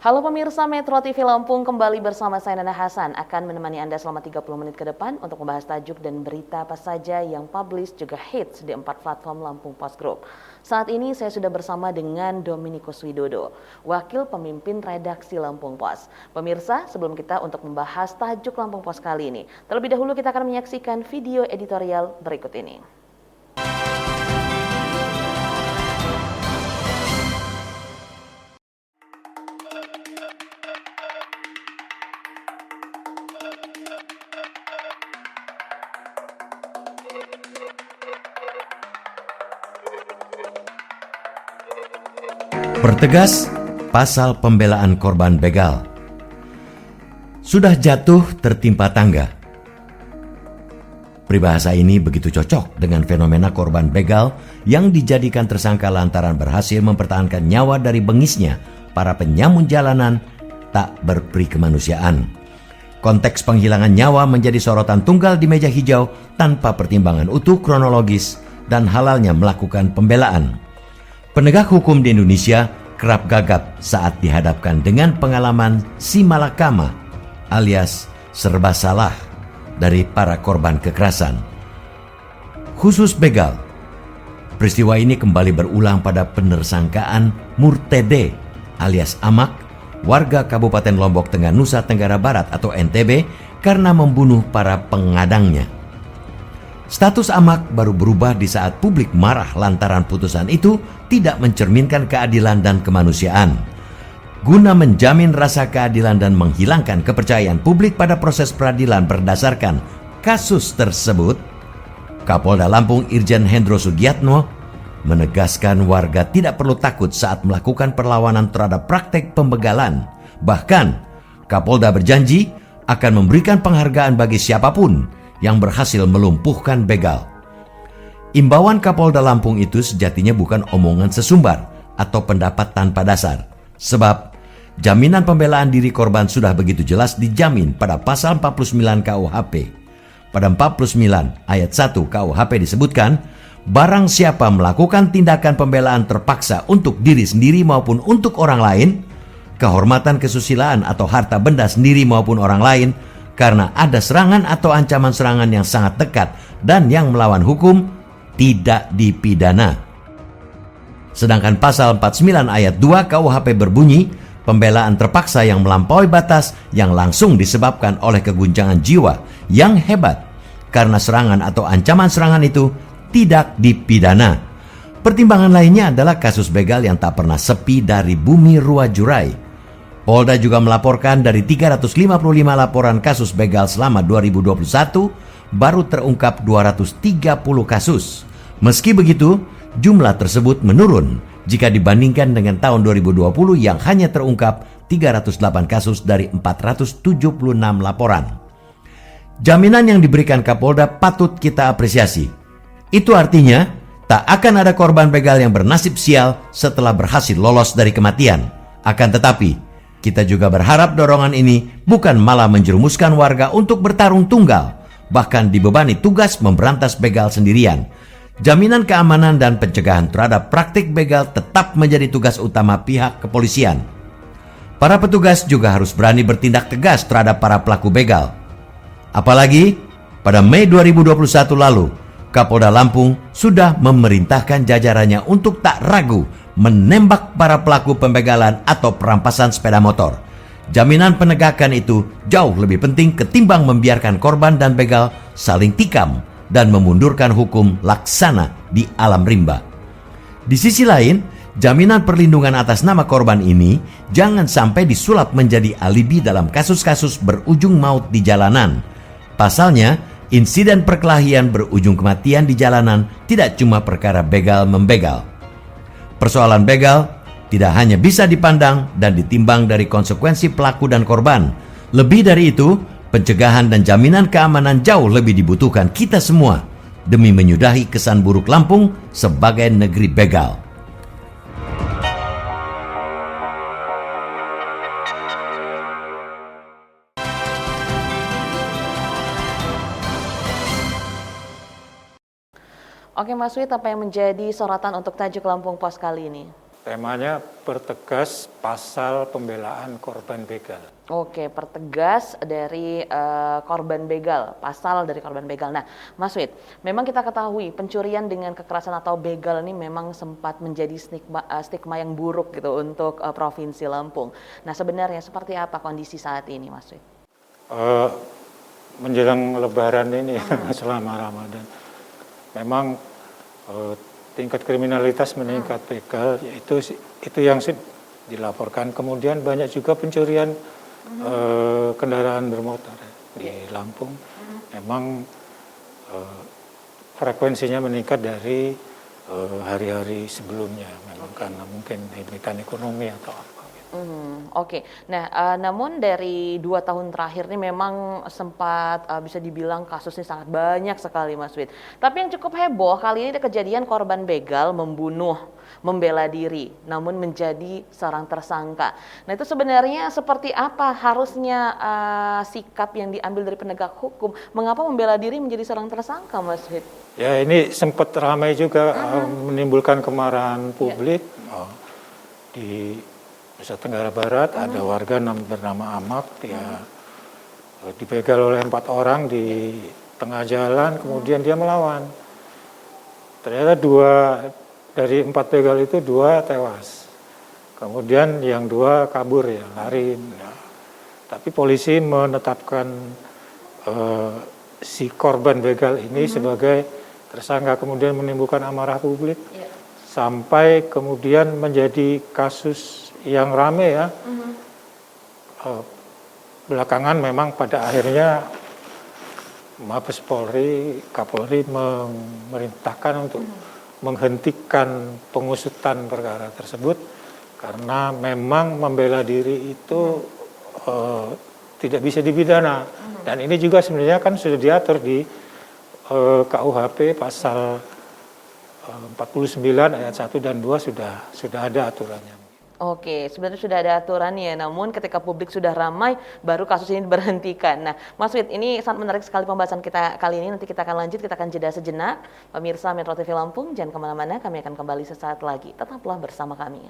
Halo pemirsa Metro TV Lampung, kembali bersama saya Nana Hasan akan menemani Anda selama 30 menit ke depan untuk membahas tajuk dan berita apa saja yang publish juga hits di 4 platform Lampung Post Group. Saat ini saya sudah bersama dengan Dominikus Widodo, Wakil Pemimpin Redaksi Lampung Post. Pemirsa, sebelum kita untuk membahas tajuk Lampung Post kali ini, terlebih dahulu kita akan menyaksikan video editorial berikut ini. Pertegas pasal pembelaan korban begal. Sudah jatuh tertimpa tangga. Peribahasa ini begitu cocok dengan fenomena korban begal yang dijadikan tersangka lantaran berhasil mempertahankan nyawa dari bengisnya para penyamun jalanan tak berperi kemanusiaan. Konteks penghilangan nyawa menjadi sorotan tunggal di meja hijau tanpa pertimbangan utuh kronologis dan halalnya melakukan pembelaan. Penegak hukum di Indonesia kerap gagap saat dihadapkan dengan pengalaman si malakama alias serba salah dari para korban kekerasan. Khusus begal, peristiwa ini kembali berulang pada penersangkaan Murtede alias Amak, warga Kabupaten Lombok Tengah, Nusa Tenggara Barat atau NTB karena membunuh para pengadangnya. Status Amak baru berubah di saat publik marah lantaran putusan itu tidak mencerminkan keadilan dan kemanusiaan. Guna menjamin rasa keadilan dan menghilangkan kepercayaan publik pada proses peradilan berdasarkan kasus tersebut, Kapolda Lampung Irjen Hendro Sugiatno menegaskan warga tidak perlu takut saat melakukan perlawanan terhadap praktek pembegalan. Bahkan, Kapolda berjanji akan memberikan penghargaan bagi siapapun yang berhasil melumpuhkan begal. Imbauan Kapolda Lampung itu sejatinya bukan omongan sesumbar atau pendapat tanpa dasar. Sebab jaminan pembelaan diri korban sudah begitu jelas dijamin pada pasal 49 KUHP. Pada 49 ayat 1 KUHP disebutkan, barang siapa melakukan tindakan pembelaan terpaksa untuk diri sendiri maupun untuk orang lain, kehormatan kesusilaan atau harta benda sendiri maupun orang lain, karena ada serangan atau ancaman serangan yang sangat dekat dan yang melawan hukum, tidak dipidana. Sedangkan pasal 49 ayat 2 KUHP berbunyi, pembelaan terpaksa yang melampaui batas yang langsung disebabkan oleh keguncangan jiwa yang hebat karena serangan atau ancaman serangan itu tidak dipidana. Pertimbangan lainnya adalah kasus begal yang tak pernah sepi dari bumi Rua Jurai. Polda juga melaporkan dari 355 laporan kasus begal selama 2021, baru terungkap 230 kasus. Meski begitu, jumlah tersebut menurun jika dibandingkan dengan tahun 2020 yang hanya terungkap 308 kasus dari 476 laporan. Jaminan yang diberikan Kapolda patut kita apresiasi. Itu artinya, tak akan ada korban begal yang bernasib sial setelah berhasil lolos dari kematian. Akan tetapi, kita juga berharap dorongan ini bukan malah menjerumuskan warga untuk bertarung tunggal, bahkan dibebani tugas memberantas begal sendirian. Jaminan keamanan dan pencegahan terhadap praktik begal tetap menjadi tugas utama pihak kepolisian. Para petugas juga harus berani bertindak tegas terhadap para pelaku begal. Apalagi pada Mei 2021 lalu, Kapolda Lampung sudah memerintahkan jajarannya untuk tak ragu menembak para pelaku pembegalan atau perampasan sepeda motor. Jaminan penegakan itu jauh lebih penting ketimbang membiarkan korban dan begal saling tikam dan memundurkan hukum laksana di alam rimba. Di sisi lain, jaminan perlindungan atas nama korban ini jangan sampai disulap menjadi alibi dalam kasus-kasus berujung maut di jalanan. Pasalnya, insiden perkelahian berujung kematian di jalanan tidak cuma perkara begal-membegal. Persoalan begal tidak hanya bisa dipandang dan ditimbang dari konsekuensi pelaku dan korban. Lebih dari itu, pencegahan dan jaminan keamanan jauh lebih dibutuhkan kita semua demi menyudahi kesan buruk Lampung sebagai negeri begal. Oke Mas Wid, apa yang menjadi sorotan untuk tajuk Lampung Post kali ini? Temanya pertegas pasal pembelaan korban begal. Oke, pertegas dari korban begal, pasal dari korban begal. Nah, Mas Wid, memang kita ketahui pencurian dengan kekerasan atau begal ini memang sempat menjadi stigma yang buruk gitu untuk Provinsi Lampung. Nah, sebenarnya seperti apa kondisi saat ini, Mas Wid? Menjelang Lebaran ini selama Ramadan, memang tingkat kriminalitas meningkat begal, itu yang dilaporkan. Kemudian banyak juga pencurian kendaraan bermotor di Lampung. Memang frekuensinya meningkat dari hari-hari sebelumnya, memang karena mungkin himpitan ekonomi atau apa. Oke. Nah, namun dari 2 tahun terakhir ini memang sempat bisa dibilang kasusnya sangat banyak sekali, Mas Wid. Tapi yang cukup heboh kali ini ada kejadian korban begal membela diri, namun menjadi seorang tersangka. Nah, itu sebenarnya seperti apa harusnya sikap yang diambil dari penegak hukum? Mengapa membela diri menjadi seorang tersangka, Mas Wid? Ya, ini sempat ramai juga menimbulkan kemarahan publik. Di Nusa Tenggara Barat ada warga bernama Amak, dia dibegal oleh 4 orang di tengah jalan, kemudian dia melawan. Ternyata dari 4 begal itu 2 tewas, kemudian yang 2 kabur ya, lari. Nah, tapi polisi menetapkan si korban begal ini sebagai tersangka, kemudian menimbulkan amarah publik sampai kemudian menjadi kasus yang rame ya. Belakangan memang pada akhirnya Mabes Polri, Kapolri memerintahkan untuk menghentikan pengusutan perkara tersebut karena memang membela diri itu tidak bisa dipidana. Dan ini juga sebenarnya kan sudah diatur di KUHP pasal 49 ayat 1 dan 2 sudah ada aturannya. Oke, sebenarnya sudah ada aturannya, namun ketika publik sudah ramai, baru kasus ini diberhentikan. Nah, Mas Wid, ini sangat menarik sekali pembahasan kita kali ini. Nanti kita akan lanjut, kita akan jeda sejenak. Pemirsa Metro TV Lampung, jangan kemana-mana, kami akan kembali sesaat lagi. Tetaplah bersama kami.